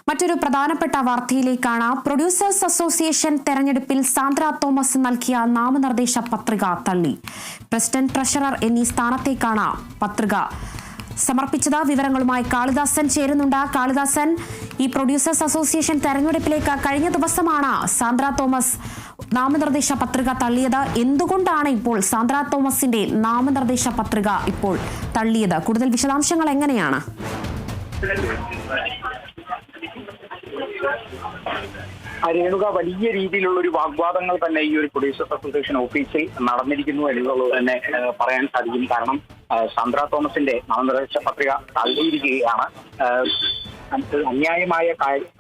മറ്റൊരു പ്രധാനപ്പെട്ട വാർത്തയിലേക്കാണ്. Producers association തെരഞ്ഞെടുപ്പിൽ സാന്ദ്ര തോമസ് നൽകിയ നാമനിർദ്ദേശ പത്രിക തള്ളി. പ്രസിഡന്റ്, ട്രഷറർ എന്നീ സ്ഥാനത്തേക്കാണ് പത്രിക സമർപ്പിച്ചത്. വിവരങ്ങളുമായി കാളിദാസൻ ചേരുന്നുണ്ട്. കാളിദാസൻ, ഈ പ്രൊഡ്യൂസേഴ്സ് അസോസിയേഷൻ തെരഞ്ഞെടുപ്പിലേക്ക് കഴിഞ്ഞ ദിവസമാണ് സാന്ദ്ര തോമസ് നാമനിർദ്ദേശ പത്രിക തള്ളിയത്. എന്തുകൊണ്ടാണ് ഇപ്പോൾ സാന്ദ്ര തോമസിന്റെ നാമനിർദ്ദേശ പത്രിക ഇപ്പോൾ തള്ളിയത്? കൂടുതൽ വിശദാംശങ്ങൾ എങ്ങനെയാണ്? രേണുക, വലിയ രീതിയിലുള്ള ഒരു വാഗ്വാദങ്ങൾ തന്നെ ഈ ഒരു പ്രൊഡ്യൂസേഴ്സ് അസോസിയേഷൻ ഓഫീസിൽ നടന്നിരിക്കുന്നു എന്നുള്ളത് തന്നെ പറയാൻ സാധിക്കും. കാരണം സാന്ദ്ര തോമസിന്റെ നാമനിർദ്ദേശ പത്രിക തള്ളിയിരിക്കുകയാണ്. അന്യായമായ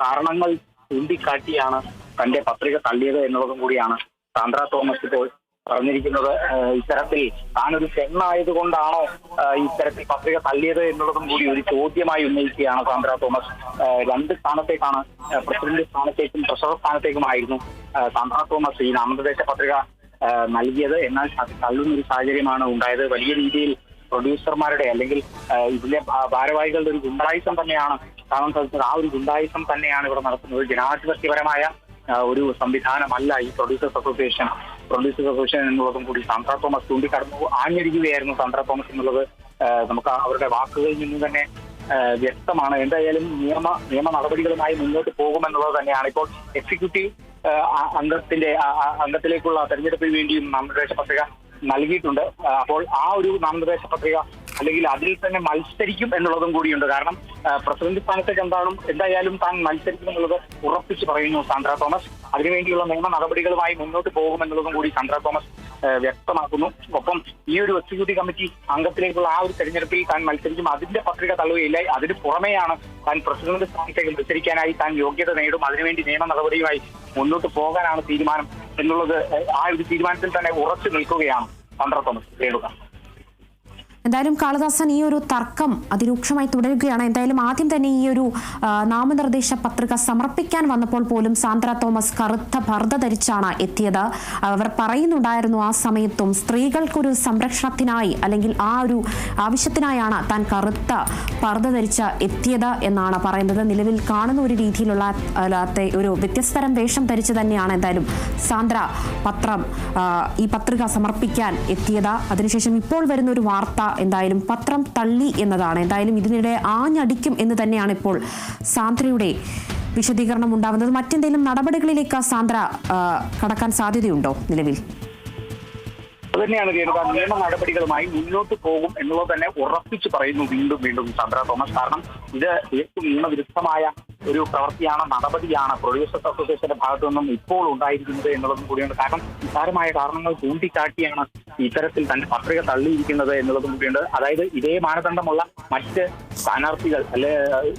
കാരണങ്ങൾ ചൂണ്ടിക്കാട്ടിയാണ് തന്റെ പത്രിക തള്ളിയത് എന്നുള്ളതും കൂടിയാണ് സാന്ദ്ര തോമസ് ഇപ്പോൾ പറഞ്ഞിരിക്കുന്നത്. ഇത്തരത്തിൽ താനൊരു പെണ്ണായതുകൊണ്ടാണോ ഇത്തരത്തിൽ പത്രിക തള്ളിയത് എന്നുള്ളതും കൂടി ഒരു ചോദ്യമായി ഉന്നയിക്കുകയാണ് സാന്ദ്ര തോമസ്. രണ്ട് സ്ഥാനത്തേക്കാണ്, പ്രസിഡന്റ് സ്ഥാനത്തേക്കും ട്രഷറർ സ്ഥാനത്തേക്കുമായിരുന്നു സാന്ദ്ര തോമസ് ഈ നാമനിർദ്ദേശ പത്രിക നൽകിയത്. എന്നാൽ അത് തള്ളുന്ന ഒരു സാഹചര്യമാണ് ഉണ്ടായത്. വലിയ രീതിയിൽ പ്രൊഡ്യൂസർമാരുടെ അല്ലെങ്കിൽ ഇതിലെ ഭാരവാഹികളുടെ ഒരു ഗുണ്ടായുസം തന്നെയാണ് കാണാൻ സാധിച്ചത്. ആ ഒരു ഗുണ്ടായുസം തന്നെയാണ് ഇവിടെ നടത്തുന്നത്. ജനാധിപത്യപരമായ ഒരു സംവിധാനമല്ല ഈ പ്രൊഡ്യൂസേഴ്സ് അസോസിയേഷൻ എന്നുള്ളതും കൂടി സാന്ദ്ര തോമസ് ചൂണ്ടിക്കടന്നു ആഞ്ഞടിക്കുകയായിരുന്നു. സാന്ദ്ര തോമസ് എന്നുള്ളത് നമുക്ക് അവരുടെ വാക്കുകളിൽ നിന്ന് തന്നെ വ്യക്തമാണ്. എന്തായാലും നിയമ നടപടികളുമായി മുന്നോട്ട് പോകുമെന്നുള്ളത് തന്നെയാണ്. ഇപ്പോൾ എക്സിക്യൂട്ടീവ് അംഗത്തിലേക്കുള്ള തെരഞ്ഞെടുപ്പിന് വേണ്ടിയും നാമനിർദ്ദേശ പത്രിക നൽകിയിട്ടുണ്ട്. അപ്പോൾ ആ ഒരു നാമനിർദ്ദേശ പത്രിക അല്ലെങ്കിൽ അതിൽ തന്നെ മത്സരിക്കും എന്നുള്ളതും കൂടിയുണ്ട്. കാരണം പ്രസിഡന്റ് സ്ഥാനത്തേക്ക് എന്തായാലും താൻ മത്സരിക്കും എന്നുള്ളത് ഉറപ്പിച്ച് പറയുന്നു സാന്ദ്ര തോമസ്. അതിനുവേണ്ടിയുള്ള നിയമ നടപടികളുമായി മുന്നോട്ട് പോകുമെന്നുള്ളതും കൂടി സാന്ദ്ര തോമസ് വ്യക്തമാക്കുന്നു. ഒപ്പം ഈ ഒരു എക്സിക്യൂട്ടീവ് കമ്മിറ്റി അംഗത്തിലേക്കുള്ള ആ ഒരു തെരഞ്ഞെടുപ്പിൽ താൻ മത്സരിക്കും, അതിന്റെ പത്രിക തള്ളുകയില്ല. അതിന് പുറമെയാണ് താൻ പ്രസിഡന്റ് സ്ഥാനത്തേക്ക് മത്സരിക്കാനായി താൻ യോഗ്യത നേടും, അതിനുവേണ്ടി നിയമ നടപടിയുമായി മുന്നോട്ട് പോകാനാണ് തീരുമാനം എന്നുള്ളത്. ആ ഒരു തീരുമാനത്തിൽ തന്നെ ഉറച്ചു നിൽക്കുകയാണ് സാന്ദ്ര തോമസ്. രേണുക, എന്തായാലും കാളിദാസൻ, ഈ ഒരു തർക്കം അതിരൂക്ഷമായി തുടരുകയാണ്. എന്തായാലും ആദ്യം തന്നെ ഈ ഒരു നാമനിർദ്ദേശ പത്രിക സമർപ്പിക്കാൻ വന്നപ്പോൾ പോലും സാന്ദ്ര തോമസ് കറുത്ത പർദ്ദ ധരിച്ചാണ് എത്തിയത്. അവർ പറയുന്നുണ്ടായിരുന്നു ആ സമയത്തും സ്ത്രീകൾക്കൊരു സംരക്ഷണത്തിനായി അല്ലെങ്കിൽ ആ ഒരു ആവശ്യത്തിനായാണ് താൻ കറുത്ത പർദ്ദ ധരിച്ച് എത്തിയത് എന്നാണ് പറയുന്നത്. നിലവിൽ കാണുന്ന ഒരു രീതിയിലുള്ള ഒരു വ്യത്യസ്തരം വേഷം ധരിച്ച് തന്നെയാണ് എന്തായാലും സാന്ദ്ര ഈ പത്രിക സമർപ്പിക്കാൻ എത്തിയത്. അതിനുശേഷം ഇപ്പോൾ വരുന്ന ഒരു വാർത്ത എന്തായാലും പത്രം തള്ളി എന്നതാണ്. എന്തായാലും ഇതിനിടെ ആഞ്ഞടിക്കും എന്ന് തന്നെയാണ് ഇപ്പോൾ സാന്ദ്രയുടെ വിശദീകരണം ഉണ്ടാവുന്നത്. മറ്റെന്തെങ്കിലും നടപടികളിലേക്ക് സാന്ദ്ര കടക്കാൻ സാധ്യതയുണ്ടോ നിലവിൽ? അതുതന്നെയാണ് രേണുക, നിയമ നടപടികളുമായി മുന്നോട്ട് പോകും എന്നുള്ളത് തന്നെ ഉറപ്പിച്ച് പറയുന്നു വീണ്ടും സാന്ദ്ര തോമസ്. കാരണം ഇത് ഏറ്റവും നിയമവിരുദ്ധമായ ഒരു പ്രവൃത്തിയാണ്, നടപടിയാണ് പ്രൊഡ്യൂസേഴ്സ് അസോസിയേഷന്റെ ഭാഗത്തു നിന്നും ഇപ്പോൾ ഉണ്ടായിരിക്കുന്നത് എന്നുള്ളതും കൂടിയുണ്ട്. കാരണം നിസ്സാരമായ കാരണങ്ങൾ ചൂണ്ടിക്കാട്ടിയാണ് ഇത്തരത്തിൽ തന്റെ പത്രിക തള്ളിയിരിക്കുന്നത് എന്നുള്ളതും കൂടിയുണ്ട്. അതായത് ഇതേ മാനദണ്ഡമുള്ള മറ്റ് സ്ഥാനാർത്ഥികൾ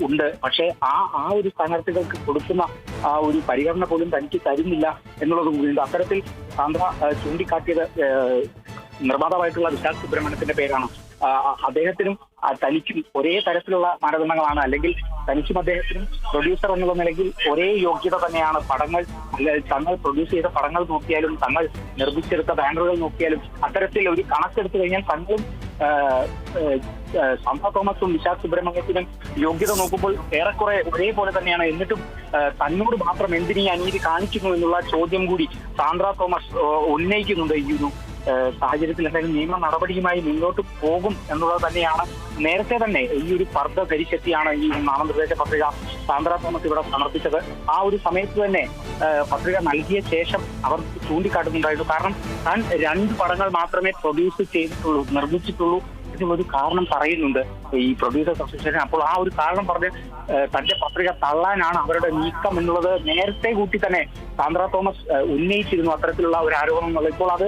ഉണ്ട്, പക്ഷേ ആ ഒരു സ്ഥാനാർത്ഥികൾക്ക് കൊടുക്കുന്ന ആ ഒരു പരിഗണന പോലും തനിക്ക് തരുന്നില്ല എന്നുള്ളതും കൂടിയുണ്ട്. അത്തരത്തിൽ സാന്ദ്ര ചൂണ്ടിക്കാട്ടിയത് നിർമ്മാതാവായിട്ടുള്ള വിശാൽ സുബ്രഹ്മണ്യത്തിന്റെ പേരാണ്. അദ്ദേഹത്തിനും തനിക്കും ഒരേ തരത്തിലുള്ള മാനദണ്ഡങ്ങളാണ്, അല്ലെങ്കിൽ തനിക്കും അദ്ദേഹത്തിനും പ്രൊഡ്യൂസർ എന്നുള്ള നിലയിൽ ഒരേ യോഗ്യത തന്നെയാണ്. തങ്ങൾ പ്രൊഡ്യൂസ് ചെയ്ത പടങ്ങൾ നോക്കിയാലും തങ്ങൾ നിർമ്മിച്ചെടുത്ത ബാനറുകൾ നോക്കിയാലും അത്തരത്തിൽ ഒരു കണക്കെടുത്തു കഴിഞ്ഞാൽ തങ്ങളും സാന്ദ്ര തോമസും വിശാൽ സുബ്രഹ്മണ്യത്തിനും യോഗ്യത നോക്കുമ്പോൾ ഏറെക്കുറെ ഒരേപോലെ തന്നെയാണ്. എന്നിട്ടും തന്നോട് മാത്രം എന്തിനീ അനീതി കാണിക്കുന്നു എന്നുള്ള ചോദ്യം കൂടി സാന്ദ്ര തോമസ് ഉന്നയിക്കുന്നുണ്ട്. ഈ ഒരു സാഹചര്യത്തിൽ എന്തായാലും നിയമ നടപടിയുമായി മുന്നോട്ട് പോകും എന്നുള്ളത് തന്നെയാണ്. നേരത്തെ തന്നെ ഈ ഒരു പർദ്ദ ധരിച്ചെത്തിയാണ് ഈ നാമനിർദ്ദേശ പത്രിക സാന്ദ്ര തോമസ് ഇവിടെ സമർപ്പിച്ചത്. ആ ഒരു സമയത്ത് തന്നെ പത്രിക നൽകിയ ശേഷം അവർ ചൂണ്ടിക്കാട്ടുന്നുണ്ടായിരുന്നു. കാരണം താൻ 2 പടങ്ങൾ മാത്രമേ പ്രൊഡ്യൂസ് ചെയ്തിട്ടുള്ളൂ, നിർമ്മിച്ചിട്ടുള്ളൂ ഒരു കാരണം പറയുന്നുണ്ട് ഈ പ്രൊഡ്യൂസേഴ്സ് അസോസിയേഷൻ. അപ്പോൾ ആ ഒരു കാരണം പറഞ്ഞ് തന്റെ പത്രിക തള്ളാനാണ് അവരുടെ നീക്കം എന്നുള്ളത് നേരത്തെ കൂട്ടി തന്നെ സാന്ദ്ര തോമസ് ഉന്നയിച്ചിരുന്നു, അത്തരത്തിലുള്ള ഒരു ആരോപണം എന്നുള്ളത്. ഇപ്പോൾ അത്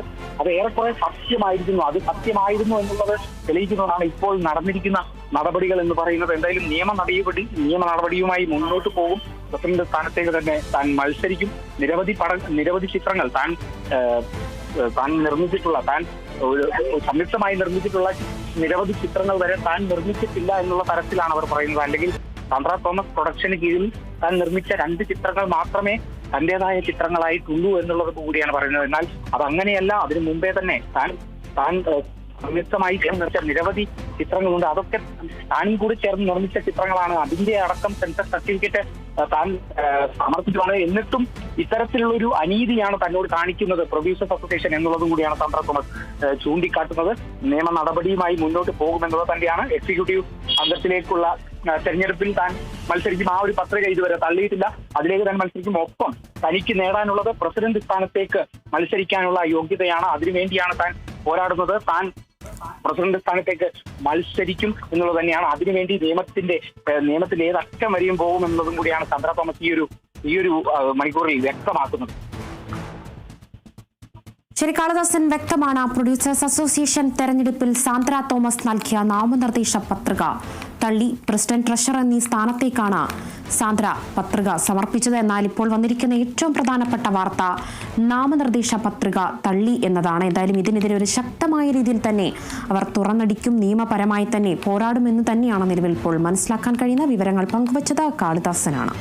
ഏറെക്കുറെ സത്യമായിരുന്നു എന്നുള്ളത് തെളിയിക്കുന്നതാണ് ഇപ്പോൾ നടന്നിരിക്കുന്ന നടപടികൾ എന്ന് പറയുന്നത്. എന്തായാലും നിയമ നടപടിയുമായി മുന്നോട്ട് പോകും. പ്രസിഡന്റ് സ്ഥാനത്തേക്ക് തന്നെ താൻ മത്സരിക്കും. നിരവധി ചിത്രങ്ങൾ താൻ നിർമ്മിച്ചിട്ടുള്ള, സംയുക്തമായി നിർമ്മിച്ചിട്ടുള്ള നിരവധി ചിത്രങ്ങൾ വരെ താൻ നിർമ്മിച്ചിട്ടില്ല എന്നുള്ള തരത്തിലാണ് അവർ പറയുന്നത്. അല്ലെങ്കിൽ സാന്ദ്ര തോമസ് പ്രൊഡക്ഷന് കീഴിൽ താൻ നിർമ്മിച്ച 2 ചിത്രങ്ങൾ മാത്രമേ തന്റേതായ ചിത്രങ്ങളായിട്ടുള്ളൂ എന്നുള്ളത് കൂടിയാണ് പറയുന്നത്. എന്നാൽ അതങ്ങനെയല്ല. അതിനു മുമ്പേ തന്നെ താൻ സംയുക്തമായി ചേർന്ന് നിർമ്മിച്ച നിരവധി ചിത്രങ്ങളുണ്ട്. അതൊക്കെ താനും കൂടി ചേർന്ന് നിർമ്മിച്ച ചിത്രങ്ങളാണ്. അതിന്റെ അടക്കം സെൻസർ സർട്ടിഫിക്കറ്റ് താൻ സമർപ്പിച്ചതാണ്. എന്നിട്ടും ഇത്തരത്തിലുള്ള ഒരു അനീതിയാണ് തന്നോട് കാണിക്കുന്നത് പ്രൊഡ്യൂസേഴ്സ് അസോസിയേഷൻ എന്നുള്ളതും കൂടിയാണ് സാന്ദ്ര തോമസ് ചൂണ്ടിക്കാട്ടുന്നത്. നിയമ നടപടിയുമായി മുന്നോട്ട് പോകുമെന്നുള്ളത് തന്നെയാണ്. എക്സിക്യൂട്ടീവ് അംഗത്തിലേക്കുള്ള തെരഞ്ഞെടുപ്പിൽ താൻ മത്സരിക്കും. ആ ഒരു പത്രിക ഇതുവരെ തള്ളിയിട്ടില്ല. അതിലേക്ക് താൻ മത്സരിക്കും. ഒപ്പം തനിക്ക് നേടാനുള്ളത് പ്രസിഡന്റ് സ്ഥാനത്തേക്ക് മത്സരിക്കാനുള്ള യോഗ്യതയാണ്. അതിനുവേണ്ടിയാണ് താൻ പോരാടുന്നത്. താൻ പ്രസിഡന്റ് സ്ഥാനത്തേക്ക് മത്സരിക്കും എന്നുള്ളത് തന്നെയാണ്. അതിനുവേണ്ടി നിയമത്തിന്റെ ഏതറ്റം വരെയും പോകും എന്നുള്ളതും കൂടിയാണ് സാന്ദ്ര തോമസ് ഈ ഒരു മണിക്കൂറിൽ വ്യക്തമാക്കുന്നത്. ശരി, കാളിദാസൻ, വ്യക്തമാണ് പ്രൊഡ്യൂസേഴ്സ് അസോസിയേഷൻ തെരഞ്ഞെടുപ്പിൽ സാന്ദ്ര തോമസ് നൽകിയ നാമനിർദ്ദേശ പത്രിക തള്ളി. പ്രസിഡന്റ്, ട്രഷറർ എന്നീ സ്ഥാനത്തേക്കാണ് സാന്ദ്ര പത്രിക സമർപ്പിച്ചത്. എന്നാൽ ഇപ്പോൾ വന്നിരിക്കുന്ന ഏറ്റവും പ്രധാനപ്പെട്ട വാർത്ത നാമനിർദ്ദേശ പത്രിക തള്ളി എന്നതാണ്. എന്തായാലും ഇതിനെതിരെ ഒരു ശക്തമായ രീതിയിൽ തന്നെ അവർ തുറന്നടിക്കും, നിയമപരമായി തന്നെ പോരാടുമെന്ന് തന്നെയാണ് നിലവിൽ ഇപ്പോൾ മനസ്സിലാക്കാൻ കഴിയുന്ന വിവരങ്ങൾ പങ്കുവച്ചത് കാളിദാസനാണ്.